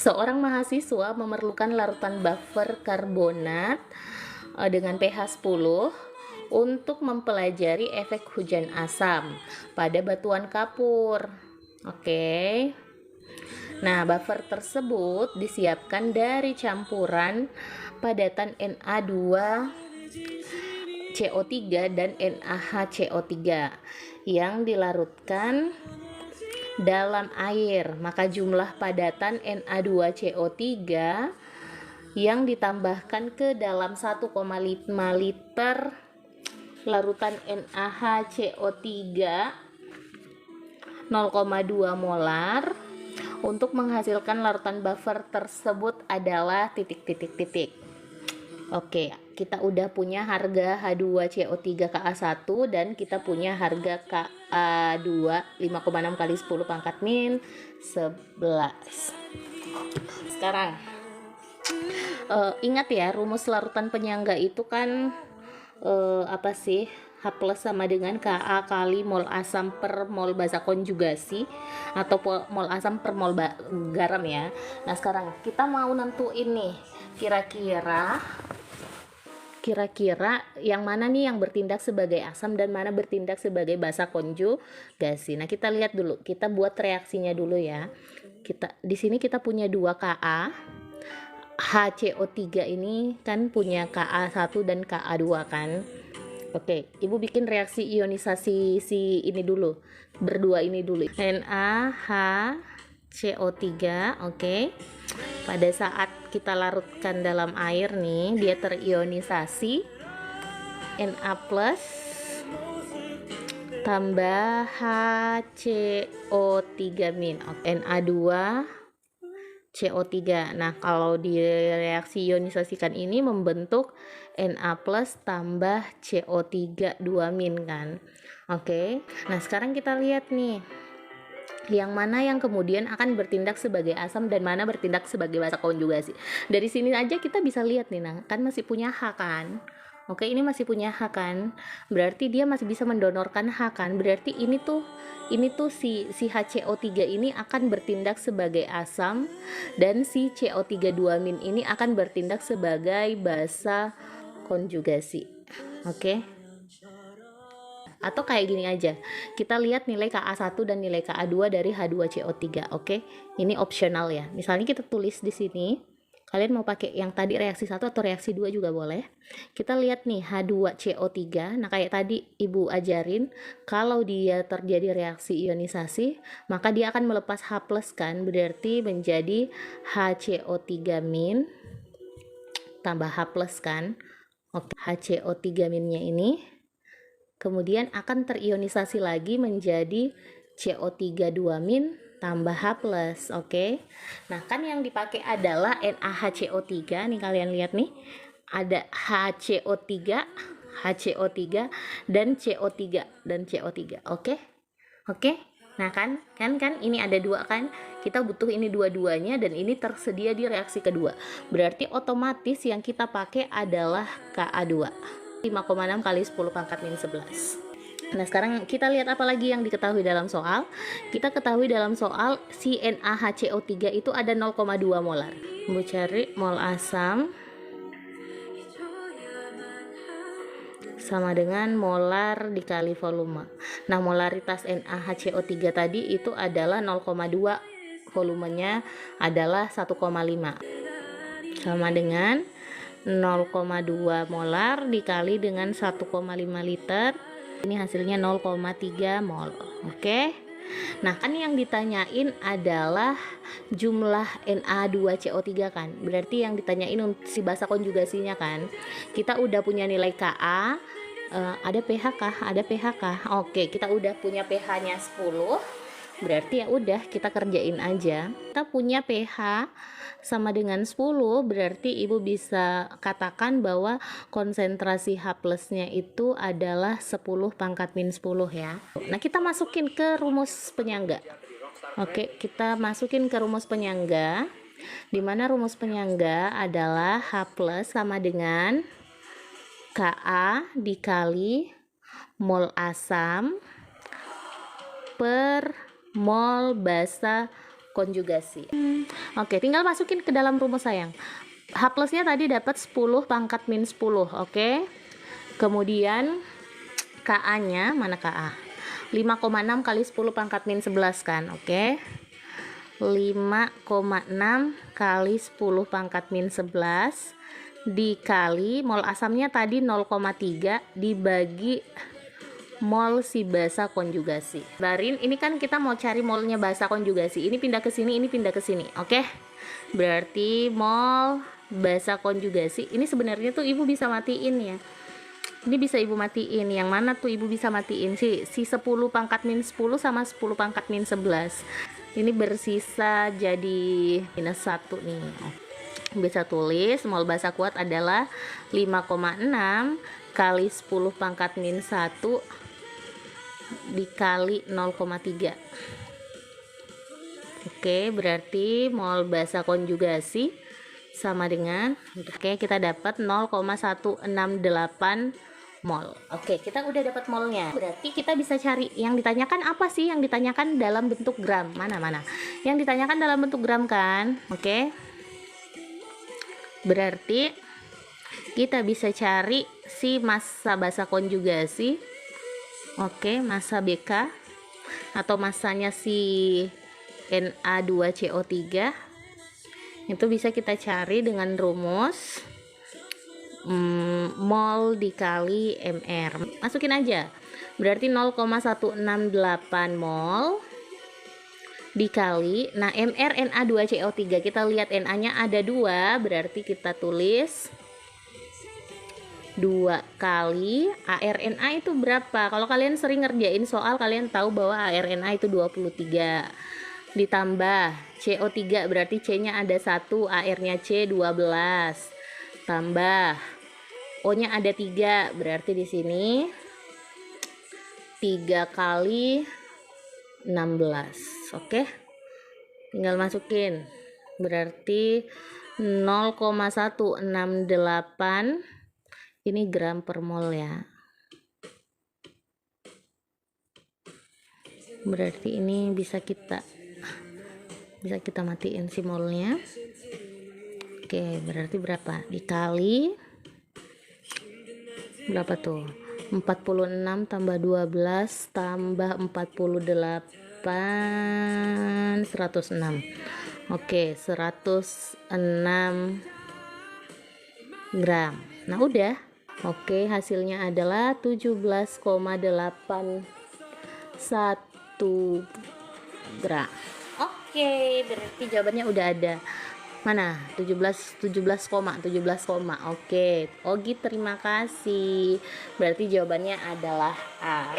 Seorang mahasiswa memerlukan larutan buffer karbonat dengan pH 10 untuk mempelajari efek hujan asam pada batuan kapur. Oke. Nah, buffer tersebut disiapkan dari campuran padatan Na2CO3 dan NaHCO3 yang dilarutkan dalam air. Maka jumlah padatan Na2CO3 yang ditambahkan ke dalam 1,5 liter larutan NaHCO3 0,2 molar untuk menghasilkan larutan buffer tersebut adalah titik-titik-titik. Oke, kita udah punya harga H2CO3 Ka1 dan kita punya harga Ka2 5,6 kali 10 pangkat min 11. Sekarang ingat ya, rumus larutan penyangga itu kan apa sih? H plus sama dengan Ka kali mol asam per mol basa konjugasi atau mol asam per mol garam ya. Nah, sekarang kita mau nentuin nih kira-kira yang mana nih yang bertindak sebagai asam dan mana bertindak sebagai basa konjugasi. Nah, kita lihat dulu, kita buat reaksinya dulu ya. Di sini kita punya 2 Ka. HCO3 ini kan punya Ka1 dan Ka2 kan. Oke, Ibu bikin reaksi ionisasi si ini dulu, berdua ini dulu. NaHCO3, oke. Pada saat kita larutkan dalam air nih, dia terionisasi Na plus tambah HCO3 min, Na2 CO3. Nah, kalau di reaksi ionisasikan ini membentuk Na plus tambah CO3 2 min kan. Oke. Nah, sekarang kita lihat nih, yang mana yang kemudian akan bertindak sebagai asam dan mana bertindak sebagai basa konjugasi. Dari sini aja kita bisa lihat nih, nah, kan masih punya H kan. Oke, ini masih punya H kan. Berarti dia masih bisa mendonorkan H kan. Berarti ini tuh si HCO3 ini akan bertindak sebagai asam dan si CO3 2 min ini akan bertindak sebagai basa konjugasi. Oke. Atau kayak gini aja, kita lihat nilai Ka1 dan nilai Ka2 dari H2CO3. Oke, ini opsional ya. Misalnya kita tulis di sini, kalian mau pakai yang tadi reaksi 1 atau reaksi 2 juga boleh. Kita lihat nih H2CO3. Nah, kayak tadi Ibu ajarin, kalau dia terjadi reaksi ionisasi, maka dia akan melepas H+ kan, berarti menjadi HCO3 min tambah H+ kan. Oke, HCO3 minnya ini kemudian akan terionisasi lagi menjadi CO3 2 min tambah H+, oke. Nah, kan yang dipakai adalah NaHCO3 nih, kalian lihat nih. Ada HCO3 dan CO3. Oke. Nah, kan ini ada 2 kan. Kita butuh ini dua-duanya dan ini tersedia di reaksi kedua. Berarti otomatis yang kita pakai adalah Ka2. 5,6 kali 10 pangkat min 11. Nah, sekarang kita lihat apa lagi yang diketahui dalam soal. Kita ketahui dalam soal si NaHCO3 itu ada 0,2 molar. Ibu cari mol asam sama dengan molar dikali volume. Nah, molaritas NaHCO3 tadi itu adalah 0,2, volumenya adalah 1,5. Sama dengan 0,2 molar dikali dengan 1,5 liter, ini hasilnya 0,3 mol. Oke. Nah, kan yang ditanyain adalah jumlah Na2CO3 kan. Berarti yang ditanyain si basa konjugasinya kan. Kita udah punya nilai Ka, ada pH kah? Ada pH kah? Oke, kita udah punya pH-nya 10. Berarti ya udah, kita kerjain aja. Kita punya pH sama dengan 10, berarti Ibu bisa katakan bahwa konsentrasi H+-nya itu adalah 10 pangkat min 10 ya. Nah, kita masukin ke rumus penyangga. Oke, kita masukin ke rumus penyangga, di mana rumus penyangga adalah H+ sama dengan Ka dikali mol asam per mol basa konjugasi. Oke, tinggal masukin ke dalam rumus sayang. H plusnya tadi dapat 10 pangkat min 10. Oke. Kemudian KA-nya, mana KA? 5,6 kali 10 pangkat min 11 kan. Oke. 5,6 kali 10 pangkat min 11 dikali mol asamnya tadi 0,3 dibagi mol si basa konjugasi. Barin, ini kan kita mau cari molnya basa konjugasi. Ini pindah ke sini, ini pindah ke sini. Oke. Berarti mol basa konjugasi. Ini sebenarnya tuh ibu bisa matiin ya. Ini bisa ibu matiin. Yang mana tuh ibu bisa matiin si 10 pangkat min 10 sama 10 pangkat min 11. Ini bersisa jadi minus 1 nih. Bisa tulis mol basa kuat adalah 5,6 kali 10 pangkat min 1 dikali 0,3. Oke, berarti mol basa konjugasi sama dengan, oke, kita dapat 0,168 mol. Oke, kita udah dapat molnya. Berarti kita bisa cari yang ditanyakan apa sih? Yang ditanyakan dalam bentuk gram. Mana? Yang ditanyakan dalam bentuk gram kan? Oke. Berarti kita bisa cari si massa basa konjugasi. Oke, massa BK atau massanya si Na2CO3 itu bisa kita cari dengan rumus mol dikali mr. Masukin aja. Berarti 0,168 mol dikali, nah mr Na2CO3, kita lihat Na nya ada 2, berarti kita tulis 2 kali ARNA itu berapa. Kalau kalian sering ngerjain soal, kalian tahu bahwa ARNA itu 23 ditambah CO3, berarti C nya ada 1, AR nya C 12, tambah O nya ada 3, berarti di sini 3 kali 16. Oke, tinggal masukin, berarti 0,168 ini gram per mol ya. Berarti ini bisa kita matiin si molnya. Oke, berarti berapa dikali berapa tuh? 46 tambah 12 tambah 48 106. Oke, 106 gram. Nah, udah. Oke, hasilnya adalah 17,81 gram. Oke, berarti jawabannya udah ada. Mana? 17 koma. Oke, Ogi terima kasih. Berarti jawabannya adalah A.